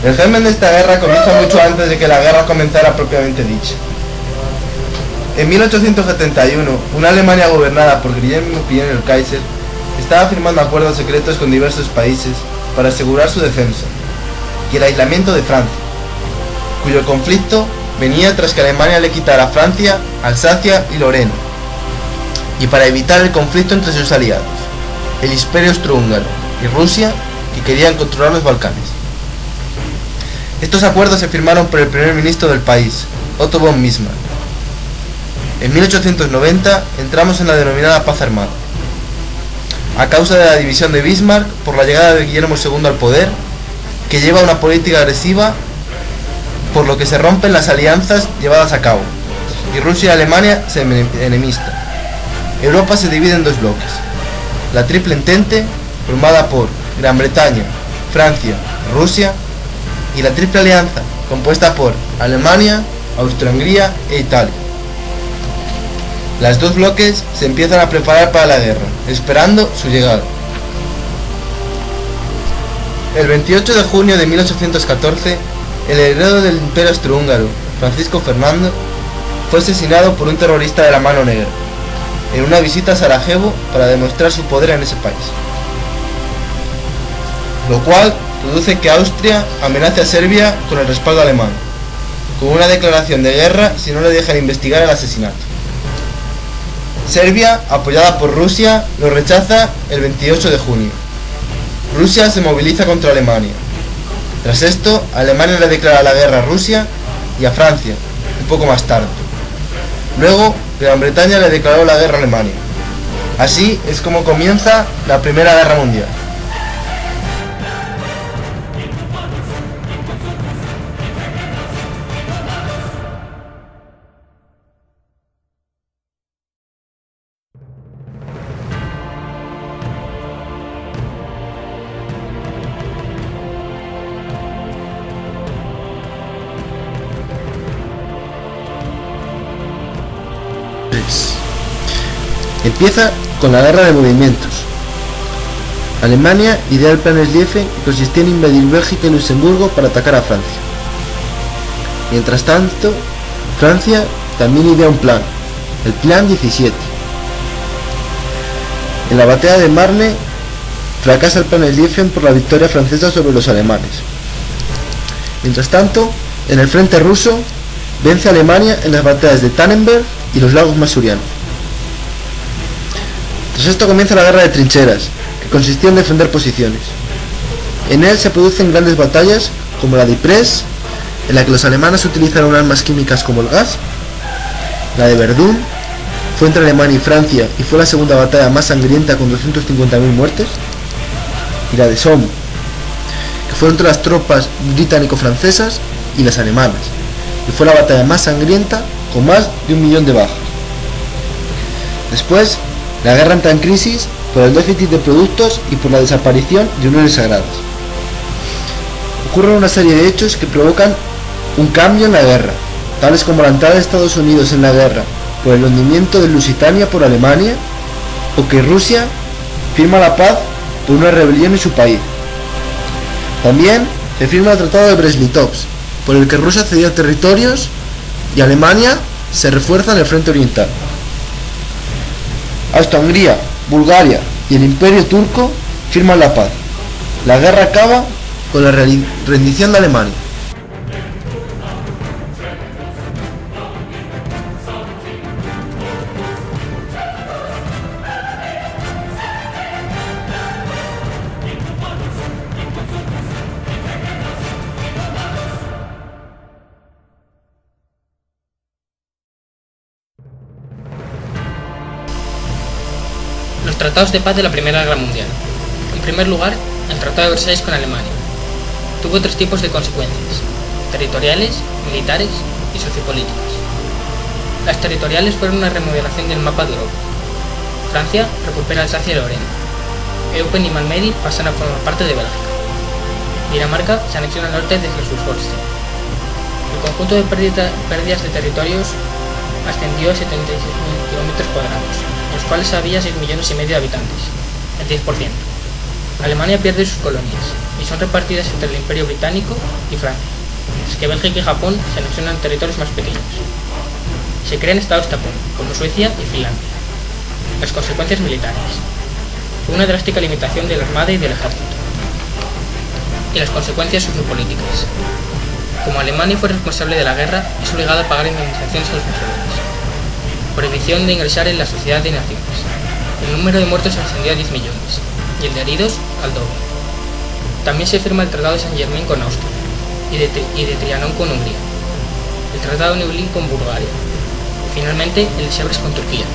El germen de esta guerra comienza mucho antes de que la guerra comenzara propiamente dicha. En 1871, una Alemania gobernada por Guillermo Pinheiro el Kaiser estaba firmando acuerdos secretos con diversos países para asegurar su defensa y el aislamiento de Francia, cuyo conflicto venía tras que Alemania le quitara a Francia, Alsacia y Lorena, y para evitar el conflicto entre sus aliados, el Imperio Austrohúngaro y Rusia, que querían controlar los Balcanes. Estos acuerdos se firmaron por el primer ministro del país, Otto von Bismarck. En 1890 entramos en la denominada paz armada, a causa de la división de Bismarck por la llegada de Guillermo II al poder, que lleva una política agresiva, por lo que se rompen las alianzas llevadas a cabo, y Rusia y Alemania se enemistan. Europa se divide en dos bloques: la Triple Entente, formada por Gran Bretaña, Francia, Rusia, y la Triple Alianza, compuesta por Alemania, Austria-Hungría e Italia. Los dos bloques se empiezan a preparar para la guerra, esperando su llegada. El 28 de junio de 1814, el heredero del Imperio Austrohúngaro, Francisco Fernando, fue asesinado por un terrorista de la Mano Negra, en una visita a Sarajevo para demostrar su poder en ese país. Lo cual produce que Austria amenace a Serbia con el respaldo alemán, con una declaración de guerra si no le dejan investigar el asesinato. Serbia, apoyada por Rusia, lo rechaza el 28 de junio. Rusia se moviliza contra Alemania. Tras esto, Alemania le declara la guerra a Rusia y a Francia, un poco más tarde. Luego, Gran Bretaña le declaró la guerra a Alemania. Así es como comienza la Primera Guerra Mundial. Empieza con la guerra de movimientos. Alemania idea el plan Schlieffen, que consistía en invadir Bélgica y Luxemburgo para atacar a Francia. Mientras tanto, Francia también idea un plan, el Plan 17. En la batalla de Marne fracasa el plan Schlieffen por la victoria francesa sobre los alemanes. Mientras tanto, en el frente ruso, vence a Alemania en las batallas de Tannenberg y los lagos Masurianos. Tras esto comienza la guerra de trincheras, que consistía en defender posiciones. En él se producen grandes batallas como la de Ypres, en la que los alemanes utilizaron armas químicas como el gas; la de Verdún, fue entre Alemania y Francia y fue la segunda batalla más sangrienta con 250.000 muertes; y la de Somme, que fue entre las tropas británico-francesas y las alemanas, y fue la batalla más sangrienta con más de 1 millón de bajas. Después, la guerra entra en crisis por el déficit de productos y por la desaparición de uniones sagradas. Ocurren una serie de hechos que provocan un cambio en la guerra, tales como la entrada de Estados Unidos en la guerra por el hundimiento de Lusitania por Alemania, o que Rusia firma la paz por una rebelión en su país. También se firma el Tratado de Brest-Litovsk, por el que Rusia cedía territorios y Alemania se refuerza en el frente oriental. Austria-Hungría, Bulgaria y el Imperio Turco firman la paz. La guerra acaba con la rendición de Alemania. Los tratados de paz de la Primera Guerra Mundial. En primer lugar, el Tratado de Versalles con Alemania. Tuvo 3 tipos de consecuencias: territoriales, militares y sociopolíticas. Las territoriales fueron una remodelación del mapa de Europa. Francia recupera Alsacia y Lorena. Eupen y Malmedy pasan a formar parte de Bélgica. Dinamarca se anexiona al norte de Schleswig-Holstein. El conjunto de pérdidas de territorios ascendió a 76.000 km², en los cuales había 6,5 millones de habitantes, el 10%. Alemania pierde sus colonias y son repartidas entre el Imperio Británico y Francia, mientras que Bélgica y Japón se anexionan territorios más pequeños. Se crean estados tapón, como Suecia y Finlandia. Las consecuencias militares. Una drástica limitación de la armada y del ejército. Y las consecuencias sociopolíticas. Como Alemania fue responsable de la guerra, es obligada a pagar indemnizaciones a los vencedores. Prohibición de ingresar en la Sociedad de Naciones. El número de muertos ascendió a 10 millones, y el de heridos al doble. También se firma el Tratado de Saint-Germain con Austria, y de Trianon con Hungría, el Tratado de Neulin con Bulgaria, y finalmente el de Sèvres con Turquía.